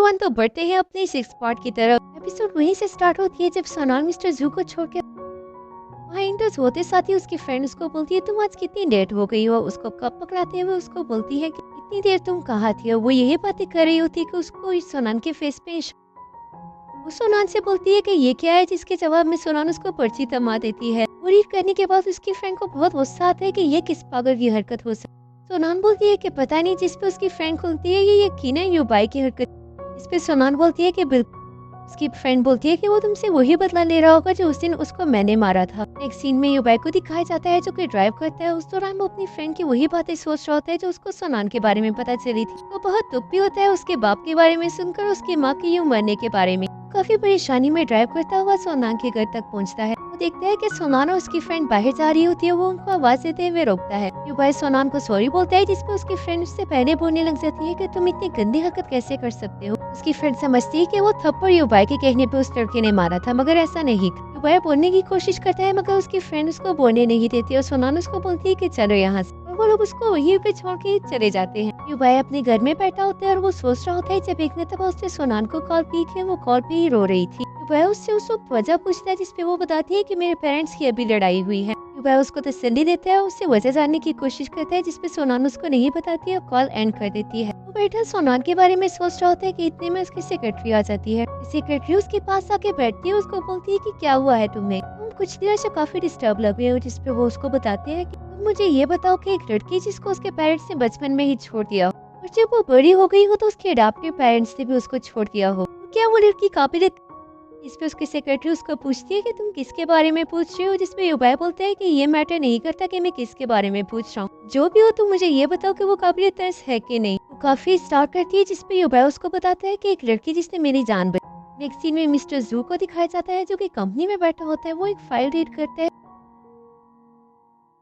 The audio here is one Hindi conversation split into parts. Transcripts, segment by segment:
एवरीवन, तो बढ़ते हैं अपने 6 पार्ट की तरफ। एपिसोड वहीं से स्टार्ट होती है जब सोनाल मिस्टर जू को छोड़ के वहाँ इंटर्स होते साथ ही उसकी फ्रेंड उसको बोलती है तुम आज कितनी लेट हो गई हो। उसको कब पकड़ाते हुए उसको बोलती है कि इतनी देर तुम कहाँ थी। वो यही बातें कर रही होती है कि उसको सोनान के फेस पे वो सोनान से बोलती है कि ये क्या है, जिसके जवाब में सोनान उसको पर्ची थमा देती है। और ये करने के बाद उसकी फ्रेंड को बहुत गुस्सा आता है कि ये किस पागल की हरकत हो सकती। सोनान बोलती है कि पता नहीं, जिस पे उसकी फ्रेंड बोलती है ये यकीन है युबाई की हरकत। इस पे सोनान बोलती है कि बिल्कुल। उसकी फ्रेंड बोलती है कि वो तुमसे वही बदला ले रहा होगा जो उस दिन उसको मैंने मारा था। नेक्स्ट सीन में युबाई को दिखाया जाता है जो कि ड्राइव करता है। उस दौरान वो अपनी फ्रेंड की वही बातें सोच रहा होता है जो उसको सोनान के बारे में पता चली थी। तो बहुत दुख भी होता है उसके बाप के बारे में सुनकर, उसकी माँ की यूं मरने के बारे में। काफी परेशानी में ड्राइव करता हुआ सोनान के घर तक पहुँचता है। वो देखता है कि सोनान और उसकी फ्रेंड बाहर जा रही होती है। वो उनको आवाज देते हुए रोकता है। युबाई सोनान को सॉरी बोलता है, जिसपे उसकी फ्रेंड उससे पहले बोलने लग जाती है कि तुम इतनी गंदी हरकत कैसे कर सकते हो। उसकी फ्रेंड समझती है कि वो थप्पड़ युबाई के कहने पे उस लड़के ने मारा था, मगर ऐसा नहीं। युबाई बोलने की कोशिश करता है मगर उसकी फ्रेंड उसको बोलने नहीं देती और सोनान उसको बोलती है कि चलो यहाँ से। और वो लोग उसको वहीं पे छोड़ के चले जाते हैं। युबाई अपने घर में बैठा होता है और वो सोच रहा होता है जब एक मरतबा उसने सोनान को कॉल की थी, वो कॉल पे ही रो रही थी। युबाई उससे उस वक्त वजह पूछता है, जिसपे वो बताती है कि मेरे पेरेंट्स की अभी लड़ाई हुई है। युबाई उसको तसल्ली देता है और उससे वजह जानने की कोशिश करता है, जिसपे सोनान उसको नहीं बताती है और कॉल एंड कर देती है। वो बैठा सोनान के बारे में सोच रहा होता है कि इतने में उसकी सेक्रेटरी आ जाती है। सेक्रेटरी उसके पास आके बैठती है, उसको बोलती है कि क्या हुआ है तुम्हें, तुम कुछ देर से काफी डिस्टर्ब लग रहे हो। जिसपे वो उसको बताते हैं कि तुम मुझे ये बताओ कि एक लड़की जिसको उसके पेरेंट्स ने बचपन में ही छोड़ दिया और जब वो बड़ी हो गई हो तो उसके अडॉप्टिव पेरेंट्स ने भी उसको छोड़ दिया हो, तो क्या वो लड़की काबिल। इस पे उसकी सेक्रेटरी उसको पूछती है कि तुम किसके बारे में पूछ रही हो। जिसपे युबाई बोलता है कि ये मैटर नहीं करता कि मैं किसके बारे में पूछ रहा हूँ, जो भी हो तुम मुझे ये बताओ कि वो काबिल तर्स है कि नहीं। वो काफी स्टार्ट करती है, जिसपे युबाई उसको बताता है कि एक लड़की जिसने मेरी जान बचाई। नेक्स्ट सीन में मिस्टर जू को दिखाया जाता है जो कि कंपनी में बैठा होता है। वो एक फाइल रीड करता है।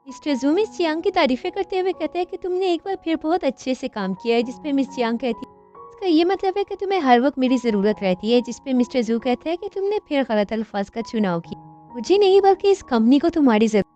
मिस्टर जू मिस चियांग की तारीफें करते हुए कहते हैं कि तुमने एक बार फिर बहुत अच्छे से काम किया है। जिसपे मिस चियांग कहती है इसका ये मतलब है कि तुम्हें हर वक्त मेरी जरूरत रहती है। जिसपे मिस्टर जू कहते हैं कि तुमने फिर गलत अल्फाज का चुनाव किया, मुझे नहीं बल्कि इस कंपनी को तुम्हारी जरूरत।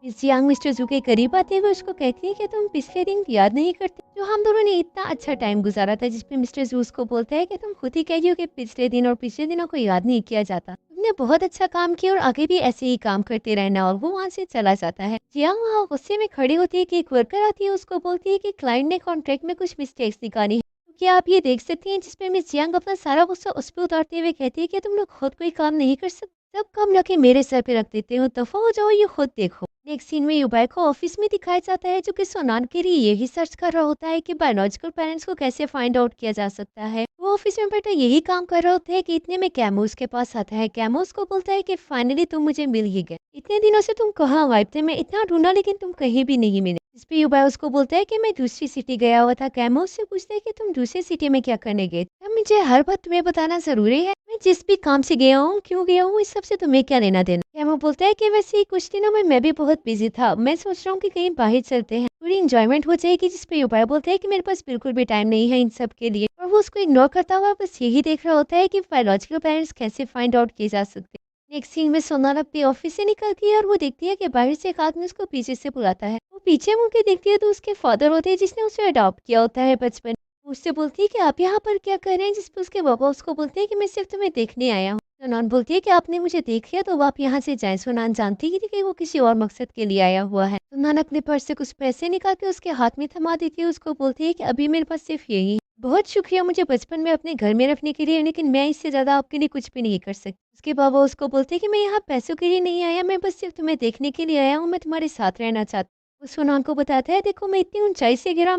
मिस जियांग मिस्टर जू के करीब आते हुए उसको कहती है कि तुम पिछले दिन याद नहीं करते जो हम दोनों ने इतना अच्छा टाइम गुजारा था। जिसपे मिस्टर जू उसको बोलता है कि तुम खुद ही कह रही हो कि पिछले दिन और पिछले दिनों को याद नहीं किया जाता। तुमने बहुत अच्छा काम किया और आगे भी ऐसे ही काम करते रहना। और वो वहाँ से चला जाता है। जियांग वहाँ गुस्से में खड़ी होती है कि एक वर्कर आती है, उसको बोलती है कि क्लाइंट ने कॉन्ट्रैक्ट में कुछ मिस्टेक्स निकाली है, तो क्या आप ये देख सकती हैं। जिसपे मिस जियांग अपना सारा गुस्सा उस पर उतारते हुए कहती है कि तुम लोग खुद कोई काम नहीं कर सकते, सब काम रखे मेरे सर पे रख देते हो, दफा हो जाओ, ये खुद देखो। नेक्स्ट सीन में युबाई को ऑफिस में दिखाया जाता है जो कि सोनान के लिए यही सर्च कर रहा होता है कि बायोलॉजिकल पेरेंट्स को कैसे फाइंड आउट किया जा सकता है। वो ऑफिस में बैठा यही काम कर रहा होता है कि इतने में कैमो उसके पास आता है। कैमो उसको बोलता है कि फाइनली तुम मुझे मिल ही गए, इतने दिनों से तुम कहाँ गायब थे, मैं इतना ढूंढा लेकिन तुम कहीं भी नहीं मिले। इस पे युबाई उसको बोलता है कि मैं दूसरी सिटी गया हुआ था। कैमो उससे पूछता है कि तुम दूसरी सिटी में क्या करने गए, अब मुझे हर बात तुम्हें बताना जरूरी है, मैं जिस भी काम से गया हूँ क्यों गया हूँ इस सब से तुम्हें क्या लेना देना। कैमो बोलता है कि वैसे ही कुछ दिनों में मैं भी बहुत बिजी था, मैं सोच रहा हूँ कि कहीं बाहर चलते हैं, पूरी इंजॉयमेंट हो जाएगी। जिसपे युबाई बोलता है कि मेरे पास बिल्कुल भी टाइम नहीं है इन सब के लिए। और वो उसको इग्नोर करता हुआ बस यही देख रहा होता है कि बायोलॉजिकल पेरेंट्स कैसे फाइंड आउट किए जा सकते हैं। नेक्स्ट सीन में सोनाल अपने ऑफिस से निकलती है और वो देखती है कि बाहर से एक आदमी उसको पीछे से बुलाता है। वो पीछे मुड़ के देखती है तो उसके फादर होते हैं जिसने उसे अडॉप्ट किया होता है बचपन। उससे बोलती है कि आप यहाँ पर क्या कर रहे हैं। जिसपे उसके पापा उसको बोलते हैं कि मैं सिर्फ तुम्हें देखने आया हूँ। सोनान बोलती है कि आपने मुझे देख लिया तो आप यहाँ से जाएं। सोनान जानती ही थी कि वो किसी और मकसद के लिए आया हुआ है। सोनान अपने पर्स से कुछ पैसे निकाल के उसके हाथ में थमा देती है। उसको बोलती है कि अभी मेरे पास सिर्फ यही है, बहुत शुक्रिया मुझे बचपन में अपने घर में रखने के लिए, लेकिन मैं इससे ज्यादा आपके लिए कुछ भी नहीं कर सकती। उसके बाबा उसको बोलते हैं कि मैं यहाँ पैसों के लिए नहीं आया, मैं बस सिर्फ तुम्हें देखने के लिए आया हूँ, मैं तुम्हारे साथ रहना चाहता हूँ। वो सोनान को बताता है देखो मैं इतनी ऊंचाई से गिरा।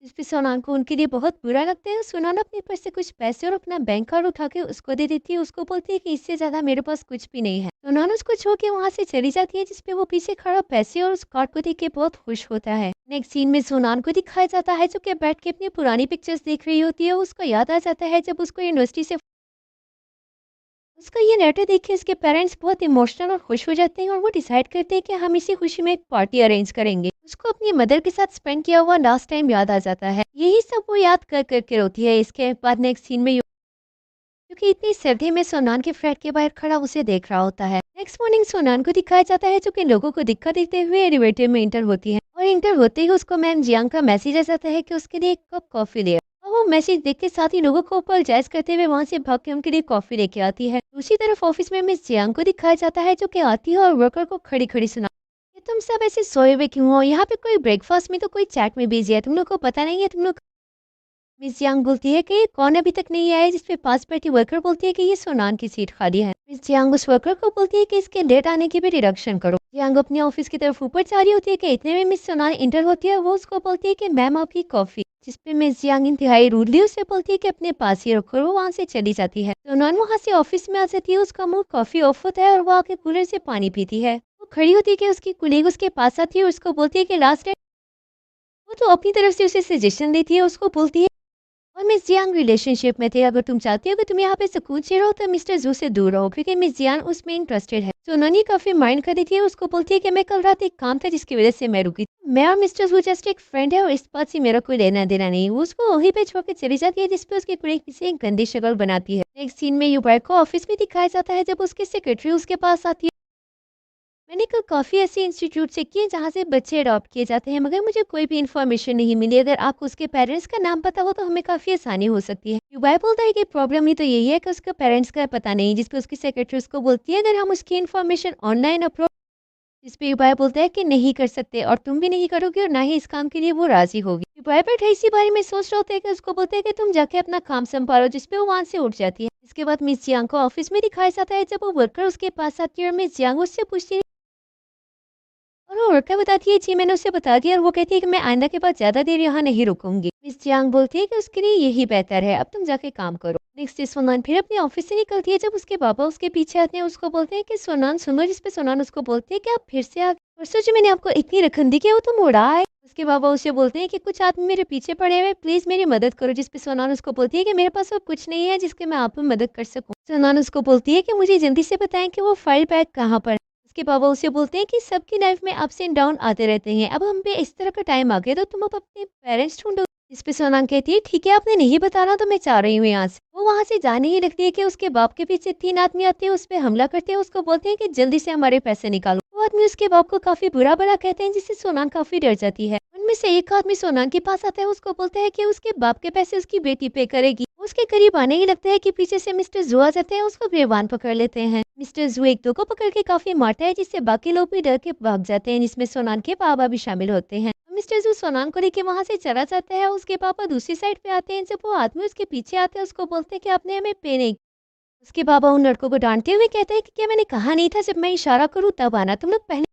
इस पे सोनान को उनके लिए बहुत बुरा लगता है। सोनान अपने पर्स से कुछ पैसे और अपना बैंक कार्ड उठा के उसको दे देती है। उसको बोलती है कि इससे ज्यादा मेरे पास कुछ भी नहीं है। सोनान उसको छोड़ के वहाँ से चली जाती है, जिसपे वो पीछे खड़ा पैसे और उस कार्ड को देख के बहुत खुश होता है। नेक्स्ट सीन में सोनान को दिखाया जाता है जो कि बैठ के अपनी पुरानी पिक्चर्स देख रही होती है। उसको याद आ जाता है जब उसको यूनिवर्सिटी से उसका ये लेटर देख के उसके पेरेंट्स बहुत इमोशनल और खुश हो जाते हैं और वो डिसाइड करते हैं कि हम इसी खुशी में एक पार्टी अरेंज करेंगे। उसको अपनी मदर के साथ स्पेंड किया हुआ लास्ट टाइम याद आ जाता है। यही सब वो याद कर करके रोती है। इसके बाद नेक्स्ट सीन में क्योंकि इतनी सर्दी में सोनान के फ्लैट के बाहर खड़ा उसे देख रहा होता है। नेक्स्ट मॉर्निंग सोनान को दिखाया जाता है जो कि लोगों को दिक्कत देते हुए एलिवेटर में इंटर होती है और इंटर होते ही उसको मैम जियांग का मैसेज आ जाता है कि उसके लिए एक कप कॉफी ले। अब वो मैसेज देख के साथ ही लोगों को अपोलोजाइज करते हुए वहां से भाग के उनके लिए कॉफी लेके आती है। दूसरी तरफ ऑफिस में मिस जियांग को दिखाया जाता है जो कि आती है और वर्कर को खड़ी खड़ी सुना, ये तुम सब ऐसे सोए हुए क्यों हो, यहाँ पे कोई ब्रेकफास्ट में तो कोई चैट में बिजी है, तुम लोग को पता नहीं है तुम लोग। मिस जियांग बोलती है कि कौन अभी तक नहीं आया, जिसपे पास बैठी वर्कर बोलती है कि ये सोनान की सीट खाली है। मिस जियांग उस वर्कर को बोलती है कि इसके लेट आने की भी डिडक्शन करो। जियांग अपने ऑफिस की तरफ ऊपर जा रही होती है कि इतने में मिस सोनान इंटर होती है। वो उसको बोलती है कि मैम आपकी कॉफी, जिसपे मिस जियांग इंतहाई रूडली उससे बोलती है कि अपने पास ही रखो। वो वहाँ से चली जाती है। सोनान वहाँ से ऑफिस में आ जाती है, उसका मुंह कॉफी ऑफ होता है और वो आके कूलर से पानी पीती है। वो खड़ी होती है कि उसकी कुलीग उसके पास आती है और उसको बोलती है कि लास्ट टाइम वो तो अपनी तरफ से उसे सजेशन देती है। उसको बोलती है और मिस जियांग रिलेशनशिप में थे, अगर तुम चाहती हो कि तुम यहाँ पे सुकून से रहो तो मिस्टर जू से दूर रहो, क्योंकि मिस जियांग उसमें इंटरेस्टेड है। सोनानी काफी माइंड कर देती है। उसको बोलती है कि मैं कल रात एक काम था जिसकी वजह से मैं रुकी, मैं और मिस्टर जू जस्ट एक फ्रेंड है और इस बात से मेरा कोई लेना देना नहीं। वो उसको वहीं पे छोड़ के चली जाती है, जिसपे उसकी कुड़ी किसी एक गंदी शक्ल बनाती है। नेक्स्ट सीन में यूबाई को ऑफिस में दिखाया जाता है जब उसकी सेक्रेटरी उसके पास आती है। मैंने कल काफ़ी ऐसे इंस्टीट्यूट चेक किए जहाँ से बच्चे अडॉप्ट किए जाते हैं, मगर मुझे कोई भी इन्फॉर्मेशन नहीं मिली। अगर आपको उसके पेरेंट्स का नाम पता हो तो हमें काफ़ी आसानी हो सकती है। युबाई बोलता है कि प्रॉब्लम ही तो यही है कि उसके पेरेंट्स का पता नहीं, जिस पे उसकी सेक्रेटरी उसको बोलती है अगर हम उसकी इन्फॉर्मेशन ऑनलाइन अपलोड, जिस पे युबाई बोलता है कि नहीं कर सकते और तुम भी नहीं करोगे और ना ही इस काम के लिए वो राजी होगी। युबाई बैठा इसी बारे में सोच रहा होता है कि उसको बोलते हैं कि तुम जाके अपना काम संभालो, जिसपे वो वहाँ से उठ जाती है। इसके बाद मिस जियांग को ऑफिस में दिखाया जाता है जब वो वर्कर उसके पास आती है और मिस जियांग उससे पूछती है और वो वर्कर बताती है जी मैंने उसे बता दिया, और वो कहती है कि मैं आइंदा के बाद ज्यादा देर यहाँ नहीं रुकूंगी। मिस जियांग बोलती है कि उसके लिए यही बेहतर है, अब तुम जाके काम करो। नेक्स्ट डे सोनान फिर अपने ऑफिस से निकलती है जब उसके पापा उसके पीछे आते हैं। उसको बोलते हैं कि सोनान सुनो, जिसपे सोनान उसको बोलती है कि आप फिर से आ गए, परसों जो मैंने आपको इतनी रखंदी की वो तुम उड़ा है। उसके बाबा उसे बोलते हैं कि कुछ आदमी मेरे पीछे पड़े हुए, प्लीज मेरी मदद करो, जिसपे सोनान उसको बोलती है कि मेरे पास अब कुछ नहीं है जिसके मैं आप मदद कर सकूं। सोनान उसको बोलती है कि मुझे जल्दी से बताएं कि वो फाइल बैग कहाँ पर। उसके बाबा उसे बोलते हैं कि सबकी लाइफ में अप्स एंड डाउन आते रहते हैं, अब हम पे इस तरह का टाइम आ गया तो तुम अब अपने पेरेंट्स ढूंढो। इस पे सोनांग कहती है ठीक है आपने नहीं बताना तो मैं चाह रही हूँ यहाँ से। वो वहाँ से जाने ही लगती है कि उसके बाप के पीछे 3 आदमी आते हैं, उस पे हमला करते हैं। उसको बोलते हैं कि जल्दी से हमारे पैसे निकालो। वो आदमी उसके बाप को काफी बुरा भला कहते हैं, जिससे सोनांग काफी डर जाती है। उनमें से एक आदमी सोनांग के पास आता है, उसको बोलता है कि उसके बाप के पैसे उसकी बेटी पे करेगी। उसके करीब आने ही लगता है कि पीछे से मिस्टर जू आ जाते हैं, उसको गिरबान पकड़ लेते हैं। मिस्टर जू एक दो को पकड़ के काफी मारता है, जिससे बाकी लोग भी डर के भाग जाते हैं, जिसमें सोनान के पापा भी शामिल होते हैं। मिस्टर जू सोनान को लेके वहां से चला जाता है। उसके पापा दूसरी साइड पे आते हैं। जब वो आदमी उसके पीछे आते हैं उसको बोलते हैं कि आपने हमें पे नहीं। उसके पापा उन लड़कों को डांटते हुए कहते हैं कि क्या मैंने कहा नहीं था जब मैं इशारा करूँ तब आना, तुम लोग पहले,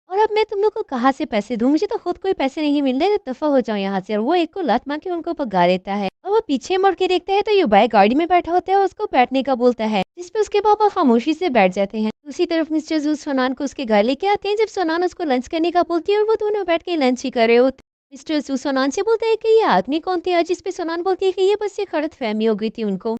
और अब मैं तुम लोग को कहाँ से पैसे दूँ, मुझे तो खुद कोई पैसे नहीं मिल रहे, तो दफा हो जाओ यहाँ से। और वो एक को लात मार के उनको भगा देता है और वो पीछे मुड़ के देखता है तो युबाई गाड़ी में बैठा होता है और उसको बैठने का बोलता है, जिसपे उसके पापा खामोशी से बैठ जाते हैं। दूसरी तरफ मिस्टर जू सोनान को उसके घर लेके आते हैं जब सोनान उसको लंच करने का बोलती है और वो दोनों बैठ के लंच ही कर रहे होते। मिस्टर जू सोनान से बोलते हैं कि ये आदमी कौन थे, जिसपे सोनान बोलती है कि ये बस ये गलतफहमी हो गई थी उनको।